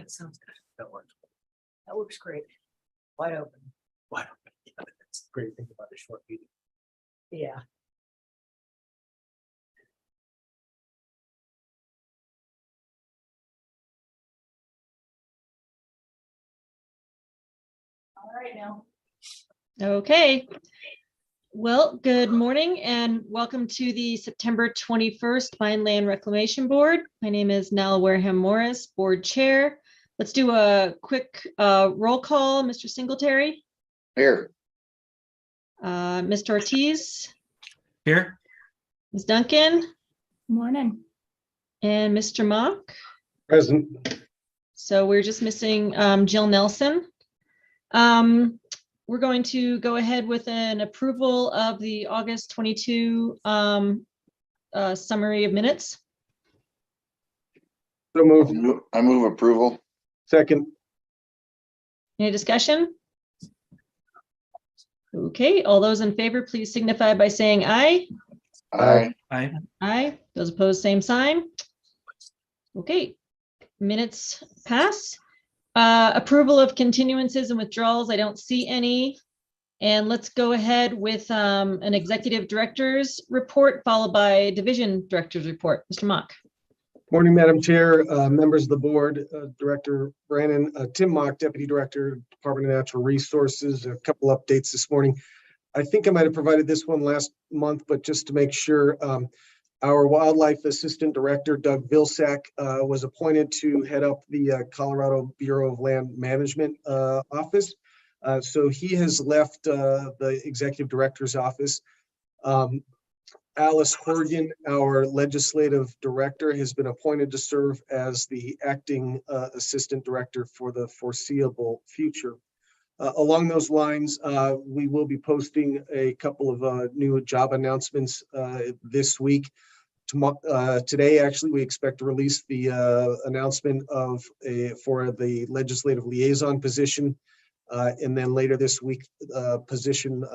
That sounds good. That works. That works great. Wide open. Why don't we? Yeah, that's the great thing about a short meeting. Yeah. All right now. Okay. Well, good morning and welcome to the September 21st Vineland Reclamation Board. My name is Nell Wareham Morris, Board Chair. Let's do a quick roll call. Mr. Singletary. Here. Mr. Ortiz. Here. Ms. Duncan. Morning. And Mr. Mock. Present. So we're just missing Jill Nelson. We're going to go ahead with an approval of the August 22 summary of minutes. So move. I move approval. Second. Any discussion? Okay, all those in favor, please signify by saying aye. Aye. Aye. Aye. Those opposed, same sign. Okay, minutes pass. Approval of continuances and withdrawals. I don't see any. And let's go ahead with an executive director's report followed by division director's report. Mr. Mock. Morning, Madam Chair, members of the board, Director Brannon, Tim Mock, Deputy Director, Department of Natural Resources. A couple updates this morning. I think I might have provided this one last month, but just to make sure, our Wildlife Assistant Director, Doug Vilsack, was appointed to head up the Colorado Bureau of Land Management office. So he has left the Executive Director's office. Alice Horgan, our legislative director, has been appointed to serve as the acting assistant director for the foreseeable future. Along those lines, we will be posting a couple of new job announcements this week. Today, actually, we expect to release the announcement for the legislative liaison position, and then later this week, position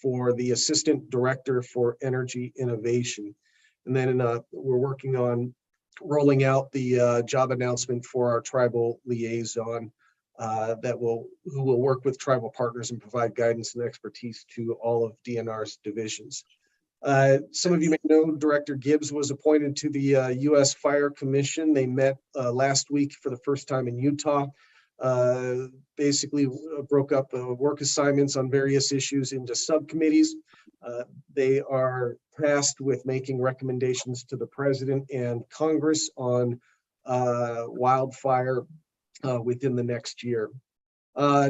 for the Assistant Director for Energy Innovation. And then we're working on rolling out the job announcement for our tribal liaison who will work with tribal partners and provide guidance and expertise to all of DNR's divisions. Some of you may know Director Gibbs was appointed to the U.S. Fire Commission. They met last week for the first time in Utah. Basically broke up work assignments on various issues into subcommittees. They are tasked with making recommendations to the President and Congress on wildfire within the next year.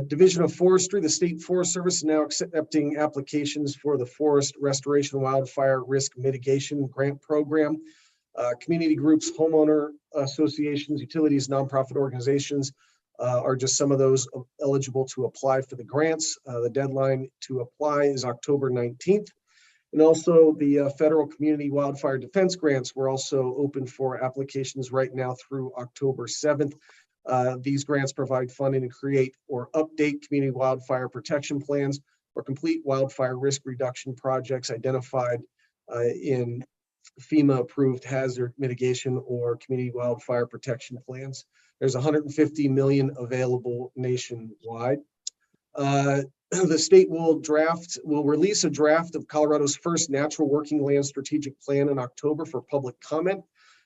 Division of Forestry, the State Forest Service is now accepting applications for the Forest Restoration Wildfire Risk Mitigation Grant Program. Community groups, homeowner associations, utilities, nonprofit organizations are just some of those eligible to apply for the grants. The deadline to apply is October 19th. And also the federal community wildfire defense grants were also open for applications right now through October 7th. These grants provide funding to create or update community wildfire protection plans or complete wildfire risk reduction projects identified in FEMA approved hazard mitigation or community wildfire protection plans. There's 150 million available nationwide. The state will release a draft of Colorado's first natural working land strategic plan in October for public comment.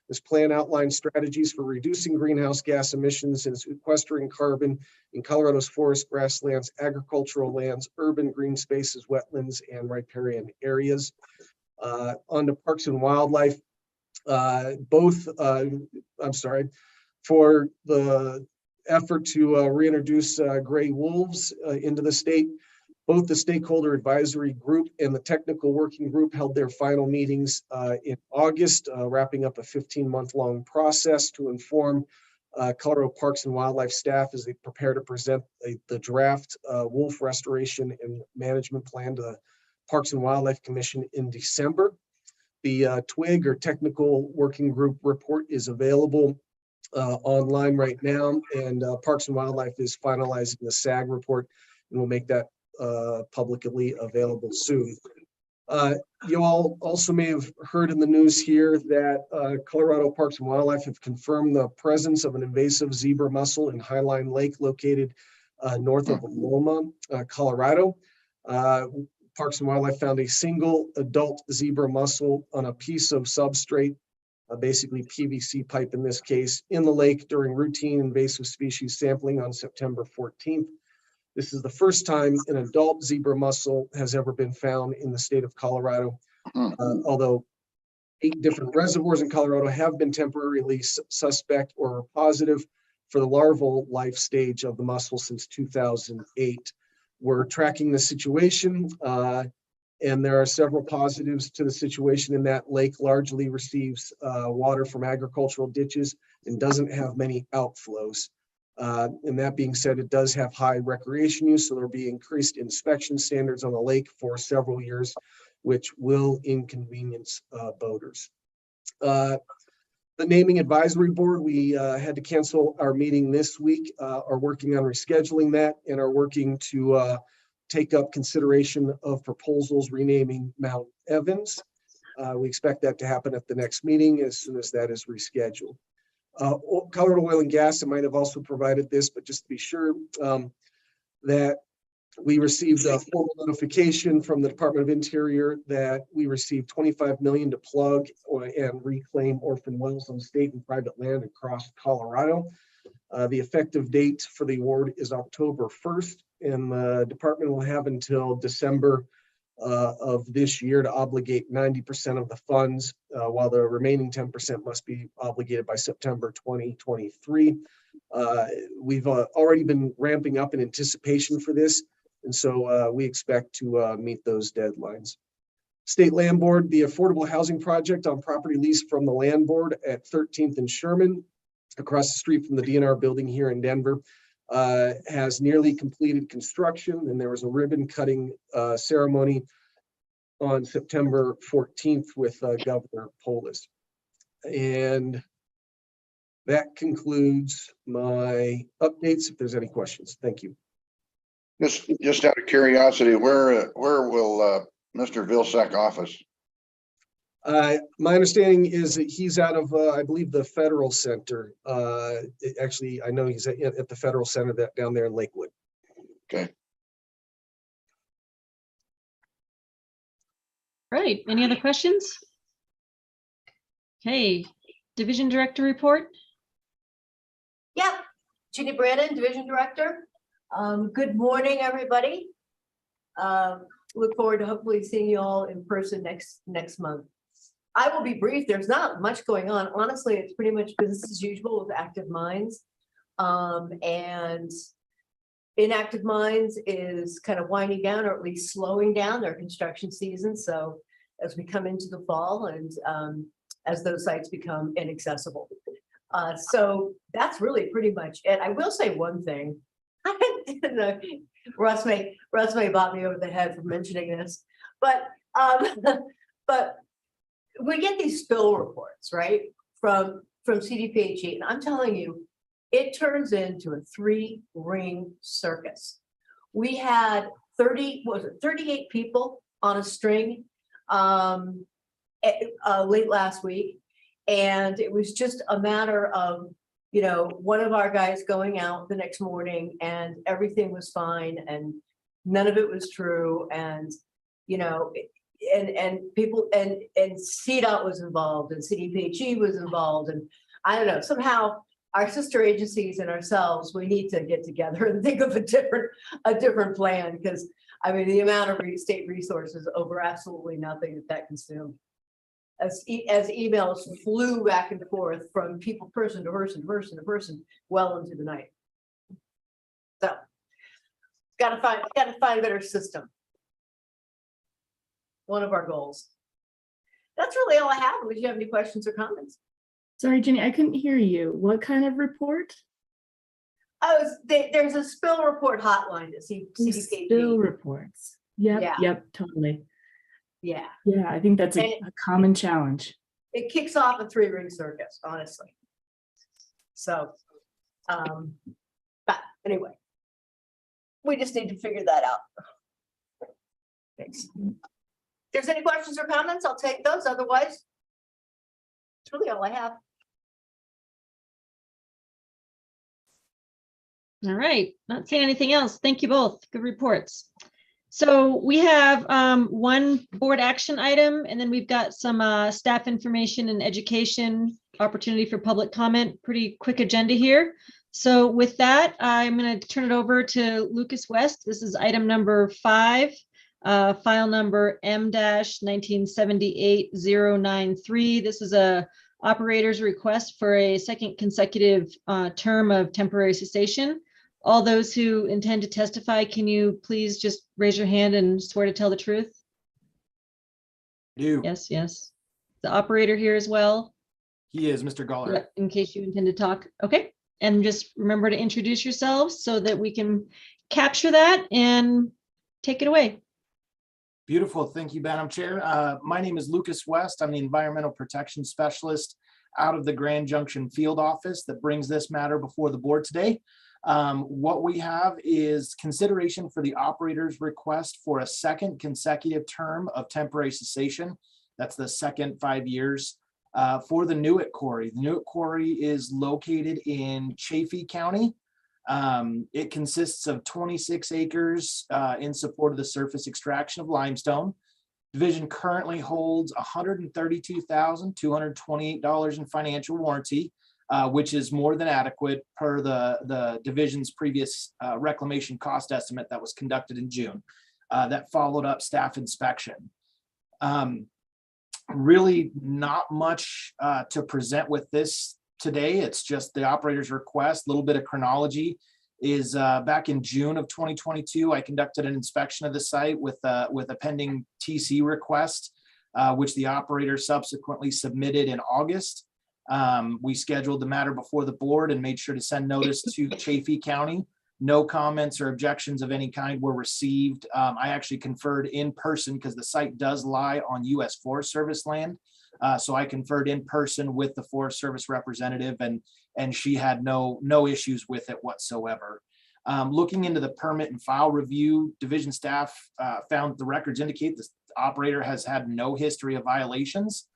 This plan outlines strategies for reducing greenhouse gas emissions and sequestering carbon in Colorado's forest, grasslands, agricultural lands, urban green spaces, wetlands, and riparian areas. On to Parks and Wildlife, for the effort to reintroduce gray wolves into the state. Both the Stakeholder Advisory Group and the Technical Working Group held their final meetings in August, wrapping up a 15-month-long process to inform Colorado Parks and Wildlife staff as they prepare to present the draft wolf restoration and management plan to the Parks and Wildlife Commission in December. The TWIG, or Technical Working Group report, is available online right now, and Parks and Wildlife is finalizing the SAG report, and we'll make that publicly available soon. You all also may have heard in the news here that Colorado Parks and Wildlife have confirmed the presence of an invasive zebra mussel in Highline Lake located north of Loma, Colorado. Parks and Wildlife found a single adult zebra mussel on a piece of substrate, basically PVC pipe in this case, in the lake during routine invasive species sampling on September 14th. This is the first time an adult zebra mussel has ever been found in the state of Colorado, although 8 different reservoirs in Colorado have been temporarily suspect or positive for the larval life stage of the mussel since 2008. We're tracking the situation, and there are several positives to the situation in that lake largely receives water from agricultural ditches and doesn't have many outflows. And that being said, it does have high recreation use, so there'll be increased inspection standards on the lake for several years, which will inconvenience boaters. The naming advisory board, we had to cancel our meeting this week, are working on rescheduling that and are working to take up consideration of proposals renaming Mount Evans. We expect that to happen at the next meeting as soon as that is rescheduled. Colorado Oil and Gas, I might have also provided this, but just to be sure, that we received a formal notification from the Department of Interior that we received $25 million to plug and reclaim orphan wells on state and private land across Colorado. The effective date for the award is October 1st, and the department will have until December of this year to obligate 90% of the funds, while the remaining 10% must be obligated by September 2023. We've already been ramping up in anticipation for this, and so we expect to meet those deadlines. State Land Board, the affordable housing project on property lease from the Land Board at 13th and Sherman, across the street from the DNR building here in Denver, has nearly completed construction, and there was a ribbon cutting ceremony on September 14th with Governor Polis. And that concludes my updates. If there's any questions, thank you. Just out of curiosity, where will Mr. Vilsack office? My understanding is that he's out of, I believe, the Federal Center. Actually, I know he's at the Federal Center down there in Lakewood. Okay. Right, any other questions? Okay, Division Director report. Yeah, Ginny Brandon, Division Director. Good morning, everybody. Look forward to hopefully seeing you all in person next month. I will be brief. There's not much going on. Honestly, it's pretty much business as usual with Active Minds. And Inactive Minds is kind of winding down, or at least slowing down their construction season. So as we come into the fall and as those sites become inaccessible. So that's really pretty much it. I will say one thing. Russ may bop me over the head for mentioning this, but we get these spill reports, right, from CDPHE, and I'm telling you, it turns into a 3-ring circus. We had 38 people on a string late last week, and it was just a matter of, you know, one of our guys going out the next morning and everything was fine and none of it was true, and you know, and people and CDOT was involved and CDPHE was involved, and I don't know, somehow our sister agencies and ourselves, we need to get together and think of a different plan, because I mean the amount of state resources over absolutely nothing that consumed. As emails flew back and forth from people, person to person, well into the night. So, gotta find a better system. One of our goals. That's really all I have. Would you have any questions or comments? Sorry, Jenny, I couldn't hear you. What kind of report? There's a spill report hotline to CDPHE. Spill reports. Yep, Yeah. Yep, totally. Yeah. Yeah, I think that's a common challenge. It kicks off a 3-ring circus, honestly. So, but anyway, we just need to figure that out. Thanks. there's any questions or comments, I'll take those. Otherwise, it's really all I have. All right, not seeing anything else. Thank you both. Good reports. So we have one board action item, and then we've got some staff information and education opportunity for public comment. Pretty quick agenda here. So with that, I'm going to turn it over to Lucas West. This is item number 5, file number M-1978093. This is a operator's request for a second consecutive term of temporary cessation. All those who intend to testify, can you please just raise your hand and swear to tell the truth? Do. Yes, yes. The operator here as well, He is Mr. Galler. in case you intend to talk. Okay. And just remember to introduce yourselves so that we can capture that and take it away. Beautiful. Thank you, Madam Chair. My name is Lucas West. I'm the Environmental Protection Specialist out of the Grand Junction Field Office that brings this matter before the board today. What we have is consideration for the operator's request for a second consecutive term of temporary cessation. That's the second 5 years for the Newitt Quarry. The Newitt Quarry is located in Chaffee County. It consists of 26 acres in support of the surface extraction of limestone. Division currently holds $132,228 in financial warranty, which is more than adequate per the division's previous reclamation cost estimate that was conducted in June. That followed up staff inspection. Really not much to present with this today. It's just the operator's request. A little bit of chronology is back in June of 2022, I conducted an inspection of the site with a pending TC request, which the operator subsequently submitted in August. We scheduled the matter before the board and made sure to send notice to Chaffee County. No comments or objections of any kind were received. I actually conferred in person because the site does lie on U.S. Forest Service land. So I conferred in person with the Forest Service representative, and she had no issues with it whatsoever. Looking into the permit and file review, division staff found the records indicate the operator has had no history of violations.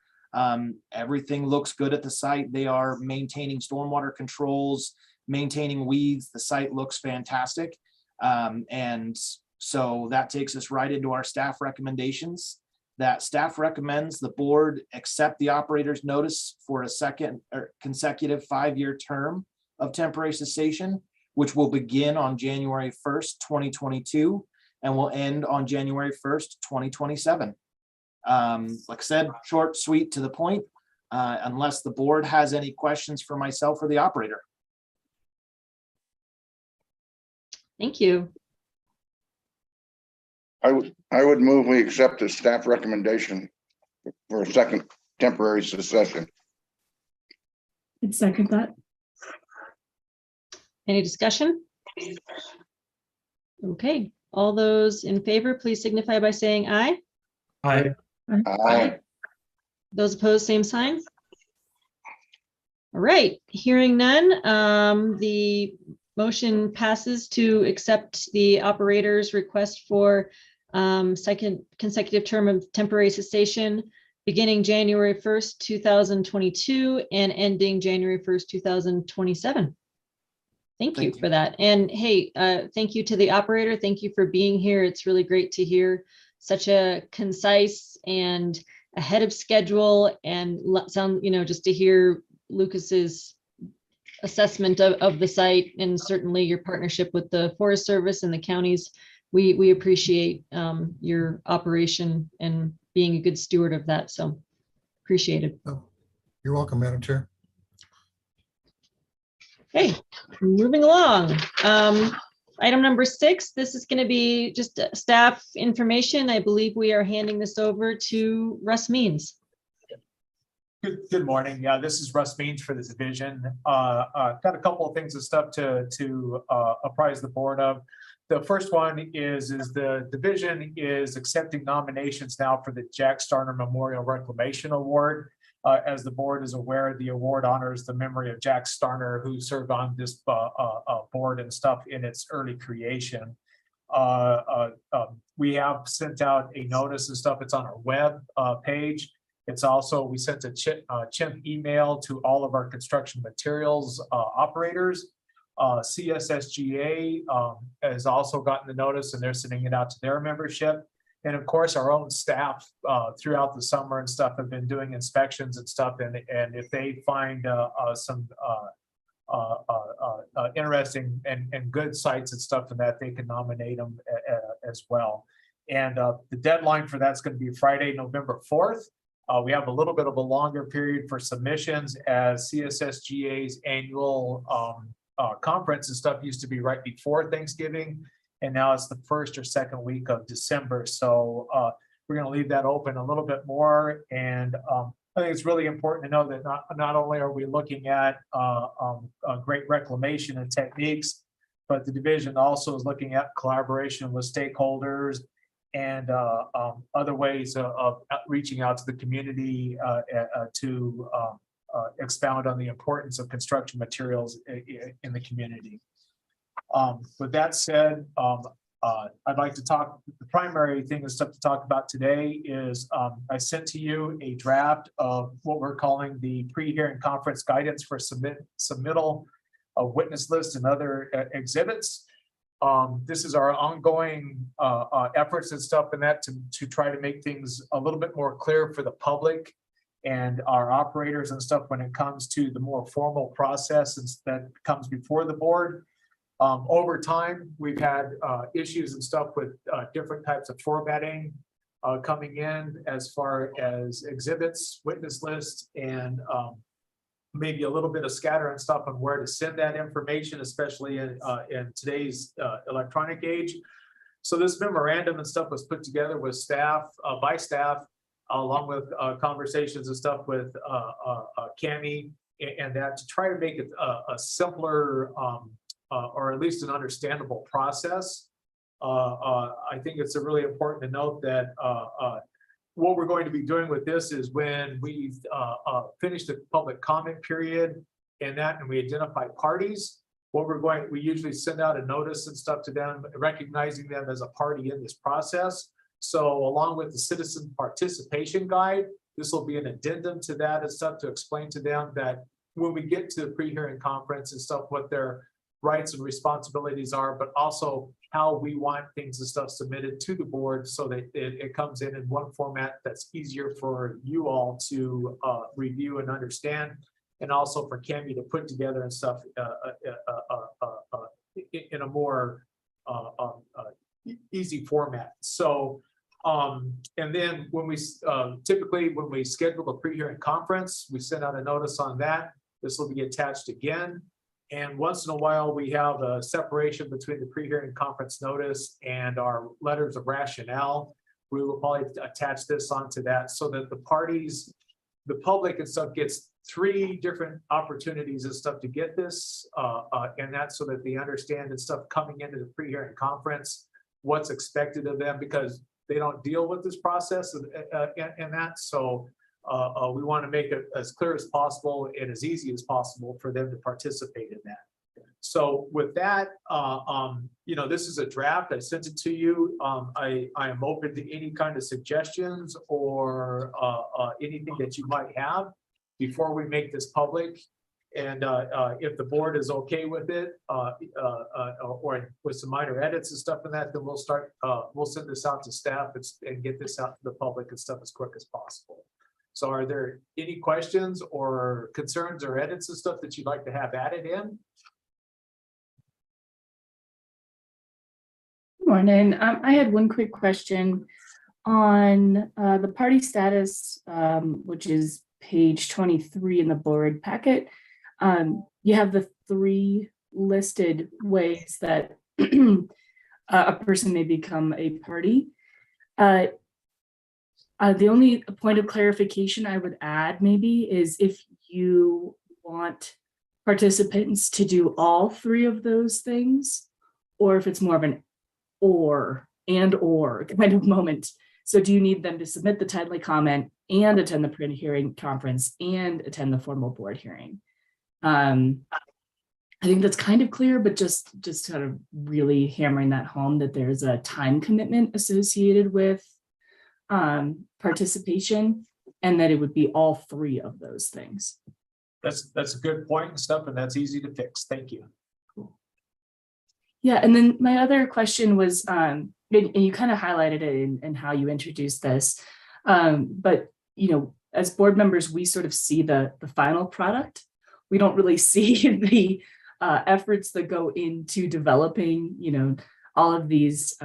Everything looks good at the site. They are maintaining stormwater controls, maintaining weeds. The site looks fantastic. And so that takes us right into our staff recommendations. That staff recommends the board accept the operator's notice for a second or consecutive 5-year term of temporary cessation, which will begin on January 1st, 2022, and will end on January 1st, 2027. Like I said, short, sweet, to the point, unless the board has any questions for myself or the operator. Thank you. I would move we accept the staff recommendation for a second temporary cessation. I'd second that. Any discussion? Okay, all those in favor, please signify by saying aye. Aye. Aye. Those opposed, same sign. All right, hearing none, the motion passes to accept the operator's request for second consecutive term of temporary cessation beginning January 1st, 2022 and ending January 1st, 2027. Thank you for that. And hey, thank you to the operator. Thank you for being here. It's really great to hear such a concise and ahead of schedule and sound, just to hear Lucas's assessment of the site, and certainly your partnership with the Forest Service and the counties. We appreciate your operation and being a good steward of that. So appreciate it. Oh, you're welcome, Madam Chair. Okay, moving along. Item number 6, this is going to be just staff information. I believe we are handing this over to Russ Means. Good morning. Yeah, this is Russ Means for the division. Got a couple of things of stuff to apprise the board of. The first one is the division is accepting nominations now for the Jack Starner Memorial Reclamation Award. As the board is aware, the award honors the memory of Jack Starner, who served on this board and stuff in its early creation. We have sent out a notice and stuff. It's on our web page. It's also, we sent a chimp email to all of our construction materials operators. CSSGA has also gotten the notice and they're sending it out to their membership. And of course, our own staff throughout the summer and stuff have been doing inspections and stuff. And if they find some interesting and good sites and stuff and that, they can nominate them as well. And the deadline for that's going to be Friday, November 4th. We have a little bit of a longer period for submissions as CSSGA's annual conference and stuff used to be right before Thanksgiving. And now it's the first or second week of December. So we're going to leave that open a little bit more. And I think it's really important to know that not only are we looking at great reclamation and techniques, but the division also is looking at collaboration with stakeholders and other ways of reaching out to the community to expound on the importance of construction materials in the community. With that said, I'd like to talk, the primary thing and stuff to talk about today is I sent to you a draft of what we're calling the pre-hearing conference guidance for submittal of witness lists and other exhibits. This is our ongoing efforts and stuff in that to try to make things a little bit more clear for the public and our operators and stuff when it comes to the more formal process that comes before the board. Over time, we've had issues and stuff with different types of formatting coming in as far as exhibits, witness lists, and maybe a little bit of scatter and stuff on where to send that information, especially in today's electronic age. So this memorandum and stuff was put together with staff, by staff, along with conversations and stuff with Cami, and that to try to make it a simpler or at least an understandable process. I think it's really important to note that what we're going to be doing with this is when we finish the public comment period and we identify parties, we usually send out a notice and stuff to them, recognizing them as a party in this process. So along with the citizen participation guide, this will be an addendum to that and stuff to explain to them that when we get to the pre-hearing conference and stuff, what their rights and responsibilities are, but also how we want things and stuff submitted to the board so that it comes in one format that's easier for you all to review and understand, and also for Cami to put together and stuff in a more easy format. So, and then when we typically when we schedule a pre-hearing conference, we send out a notice on that. This will be attached again. And once in a while, we have a separation between the pre-hearing conference notice and our letters of rationale. We will probably attach this onto that so that the parties, the public and stuff gets 3 different opportunities and stuff to get this. And that's so that they understand and stuff coming into the pre-hearing conference, what's expected of them, because they don't deal with this process and that. So we want to make it as clear as possible and as easy as possible for them to participate in that. So with that, this is a draft. I sent it to you. I am open to any kind of suggestions or anything that you might have before we make this public. And if the board is okay with it, or with some minor edits and stuff in that, then we'll send this out to staff and get this out to the public and stuff as quick as possible. So are there any questions or concerns or edits and stuff that you'd like to have added in? Good morning. I had one quick question on the party status, which is page 23 in the board packet. You have the 3 listed ways that a person may become a party. The only point of clarification I would add maybe is if you want participants to do all 3 of those things, or if it's more of an or kind of moment. So do you need them to submit the timely comment and attend the pre-hearing conference and attend the formal board hearing? I think that's kind of clear, but just kind of really hammering that home that there's a time commitment associated with participation, and that it would be all three of those things. That's a good point and stuff, and that's easy to fix. Thank you. Yeah, and then my other question was, and you kind of highlighted it in how you introduced this, but as board members, we sort of see the final product. We don't really see the efforts that go into developing, all of these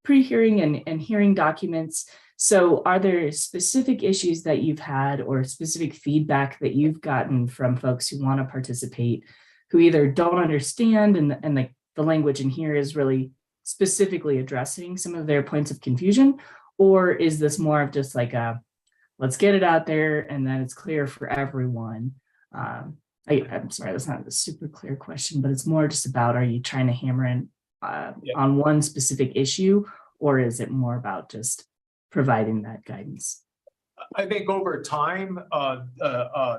pre-hearing and hearing documents. So are there specific issues that you've had or specific feedback that you've gotten from folks who want to participate, who either don't understand and the language in here is really specifically addressing some of their points of confusion? Or is this more of just like let's get it out there and then it's clear for everyone? I'm sorry, that's not a super clear question, but it's more just about, are you trying to hammer in on one specific issue, or is it more about just providing that guidance? I think over time,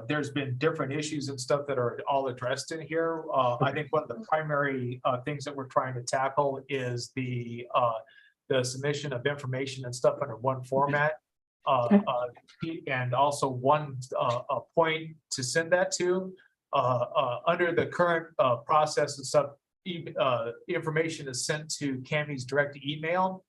there's been different issues and stuff that are all addressed in here. I think one of the primary things that we're trying to tackle is the submission of information and stuff under one format. And also one point to send that to. Under the current process and stuff, information is sent to Cammie's direct email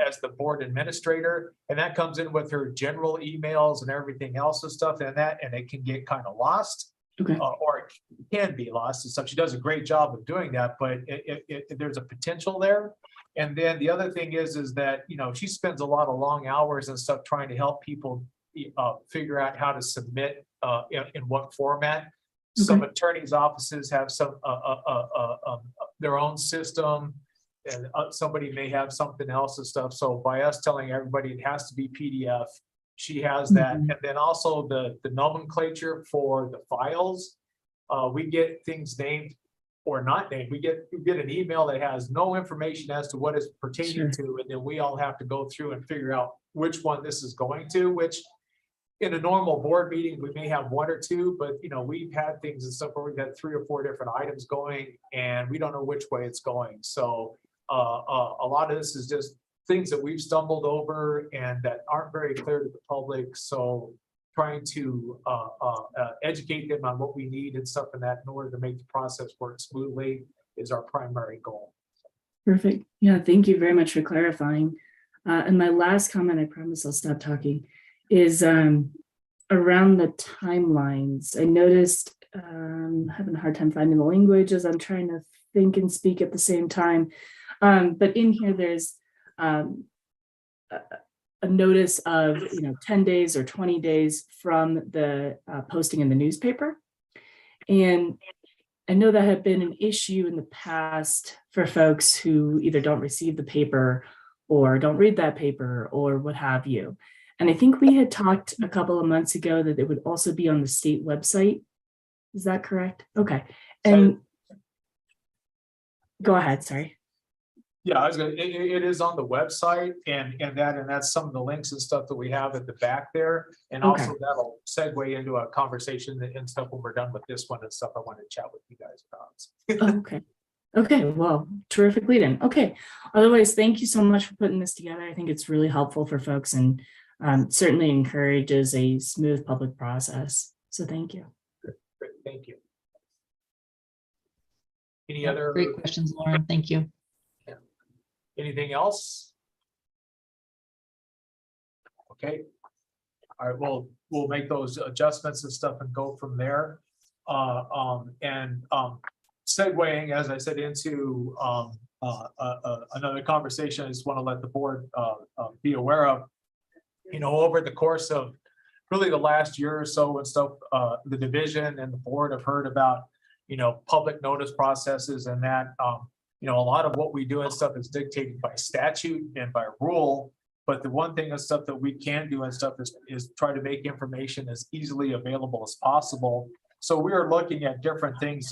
as the board administrator, and that comes in with her general emails and everything else and stuff, and it can get kind of lost, or it can be lost and stuff. She does a great job of doing that, but there's a potential there. And then the other thing is that she spends a lot of long hours and stuff trying to help people figure out how to submit in what format. Some attorneys' offices have some their own system, and somebody may have something else and stuff. So by us telling everybody it has to be PDF, she has that. And then also the nomenclature for the files, we get things named or not named. We get an email that has no information as to what it's pertaining to, and then we all have to go through and figure out which one this is going to, which in a normal board meeting, we may have one or two, but we've had things and stuff where we've got 3 or 4 different items going and we don't know which way it's going. So a lot of this is just things that we've stumbled over and that aren't very clear to the public. So trying to educate them on what we need and stuff in order to make the process work smoothly is our primary goal. Perfect. Yeah, thank you very much for clarifying. And my last comment, I promise I'll stop talking, is around the timelines. I noticed having a hard time finding the language as I'm trying to think and speak at the same time. But in here, there's a notice of 10 days or 20 days from the posting in the newspaper. And I know that had been an issue in the past for folks who either don't receive the paper or don't read that paper or what have you. And I think we had talked a couple of months ago that it would also be on the state website. Is that correct? Okay. And go ahead, sorry. Yeah, I was gonna, it is on the website and that's some of the links and stuff that we have at the back there. And also that'll segue into a conversation and stuff when we're done with this one and stuff I want to chat with you guys about. Okay. Okay, well, terrific lead in. Okay. Otherwise, thank you so much for putting this together. I think it's really helpful for folks and certainly encourages a smooth public process. So thank you. Great, thank you. Any other great questions, Lauren? Thank you. Anything else? Okay. All right, we'll make those adjustments and stuff and go from there. Segueing, as I said, into another conversation I just want to let the board be aware of. Over the course of really the last year or so and stuff, the division and the board have heard about, public notice processes and that, a lot of what we do and stuff is dictated by statute and by rule. But the one thing and stuff that we can do and stuff is try to make information as easily available as possible. So we are looking at different things.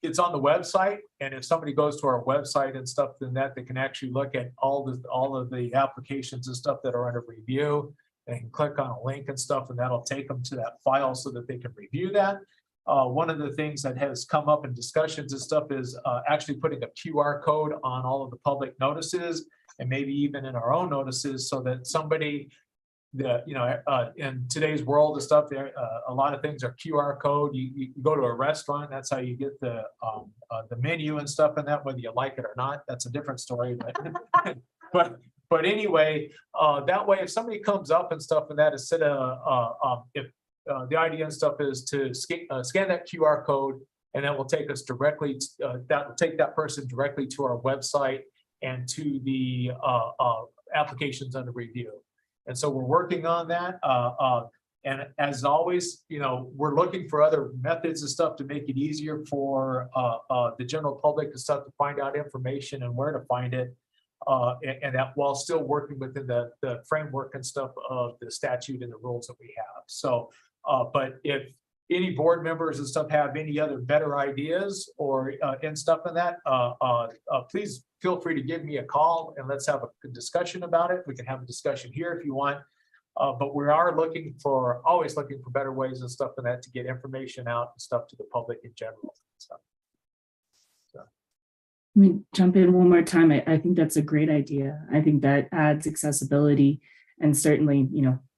It's on the website, and if somebody goes to our website and stuff, then they can actually look at all of the applications and stuff that are under review. They can click on a link and stuff, and that'll take them to that file so that they can review that. one of the things that has come up in discussions and stuff is actually putting a QR code on all of the public notices and maybe even in our own notices so that somebody in today's world and stuff, there a lot of things are QR code. You go to a restaurant, that's how you get the menu and stuff, and that whether you like it or not, that's a different story. But anyway, that way, if somebody comes up and stuff, and that instead of if the idea and stuff is to scan that QR code, and that will take us directly. That will take that person directly to our website and to the applications under review. And so we're working on that. And as always, we're looking for other methods and stuff to make it easier for the general public and stuff to find out information and where to find it. And that while still working within the framework and stuff of the statute and the rules that we have. So, but if any board members and stuff have any other better ideas or and stuff in that, please feel free to give me a call and let's have a discussion about it. We can have a discussion here if you want. But we are always looking for better ways and stuff in that to get information out and stuff to the public in general. So. Let me jump in one more time. I think that's a great idea. I think that adds accessibility, and certainly,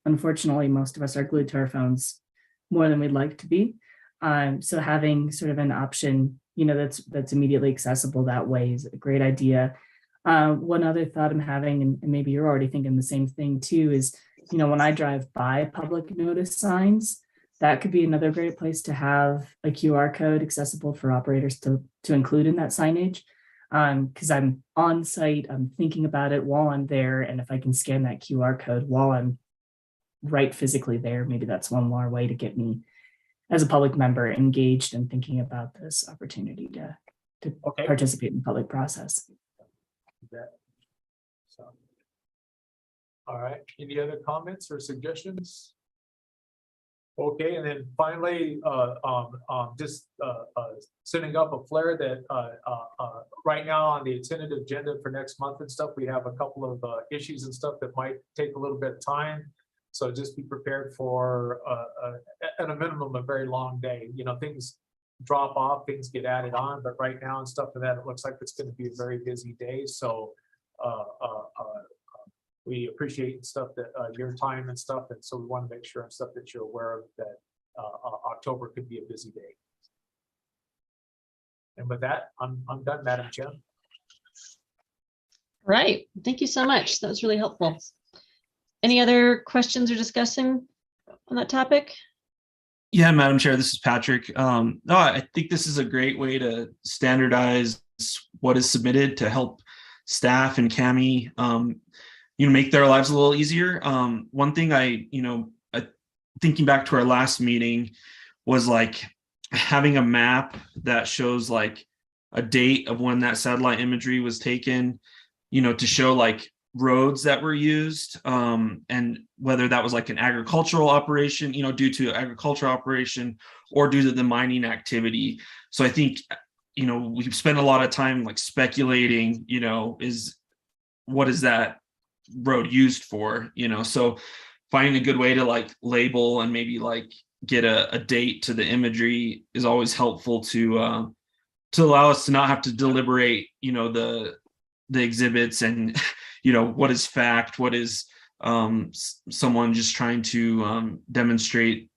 unfortunately, most of us are glued to our phones more than we'd like to be. So having sort of an option, that's immediately accessible that way is a great idea. One other thought I'm having, and maybe you're already thinking the same thing too, is, when I drive by public notice signs, that could be another great place to have a QR code accessible for operators to include in that signage. Because I'm on site, I'm thinking about it while I'm there. And if I can scan that QR code while I'm right physically there, maybe that's one more way to get me as a public member engaged and thinking about this opportunity to participate in the public process. So, all right, any other comments or suggestions? Okay, and then finally, just setting up a flare that right now on the tentative agenda for next month and stuff, we have a couple of issues and stuff that might take a little bit of time. So just be prepared for, at a minimum, a very long day. Things drop off, things get added on, but right now and stuff for that, it looks like it's going to be a very busy day. So we appreciate stuff that your time and stuff, and so we want to make sure and stuff that you're aware of that October could be a busy day. And with that, I'm done, Madam Chair. Right. Thank you so much. That was really helpful. Any other questions or discussing on that topic? Yeah, Madam Chair, this is Patrick. No, I think this is a great way to standardize what is submitted to help staff and CAMI, make their lives a little easier. One thing thinking back to our last meeting was like having a map that shows like a date of when that satellite imagery was taken, to show like roads that were used, and whether that was like an agricultural operation, due to agricultural operation or due to the mining activity. So I think, we've spent a lot of time like speculating, what is that road used for, so finding a good way to like label and maybe like get a date to the imagery is always helpful to allow us to not have to deliberate, the exhibits and what is fact, what is someone just trying to demonstrate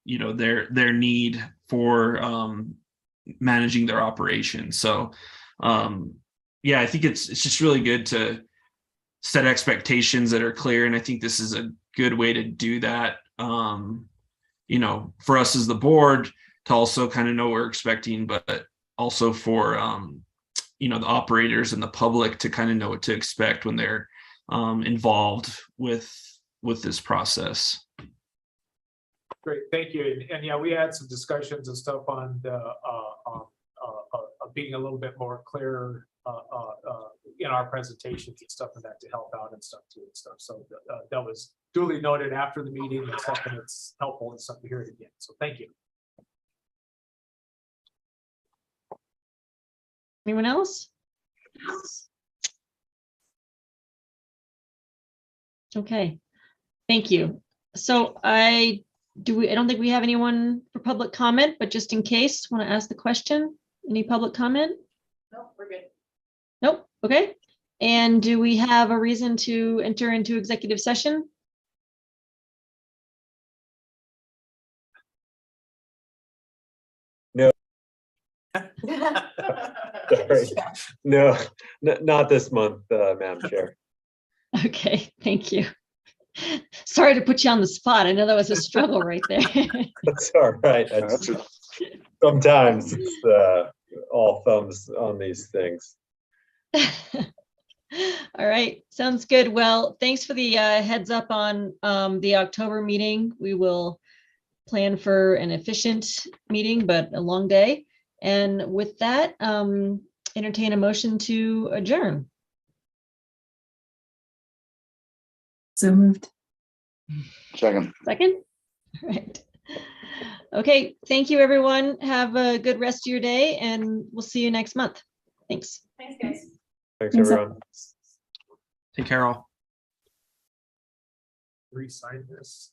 their need for managing their operation. So I think it's just really good to set expectations that are clear, and I think this is a good way to do that, for us as the board to also kind of know what we're expecting, but also for the operators and the public to kind of know what to expect when they're involved with this process. Great, thank you. And yeah, we had some discussions and stuff on the being a little bit more clear in our presentations and stuff and that to help out and stuff too and stuff. So that was duly noted after the meeting and stuff, and it's helpful and stuff to hear it again. So thank you. Anyone else? Okay, thank you. So I I don't think we have anyone for public comment, but just in case, want to ask the question? Any public comment? No, we're good. Nope. Okay. And do we have a reason to enter into executive session? Sorry. No, not this month, Madam Chair. Okay, thank you. Sorry to put you on the spot. I know that was a struggle right there. That's all right. That's it. Sometimes it's all thumbs on these things. All right, sounds good. Well, thanks for the heads up on the October meeting. We will plan for an efficient meeting, but a long day. And with that, entertain a motion to adjourn. So moved. Second. Second? All right. Okay, thank you, everyone. Have a good rest of your day, and we'll see you next month. Thanks. Thanks, guys. Thanks, Thanks, everyone. Take care all. Re-sign this.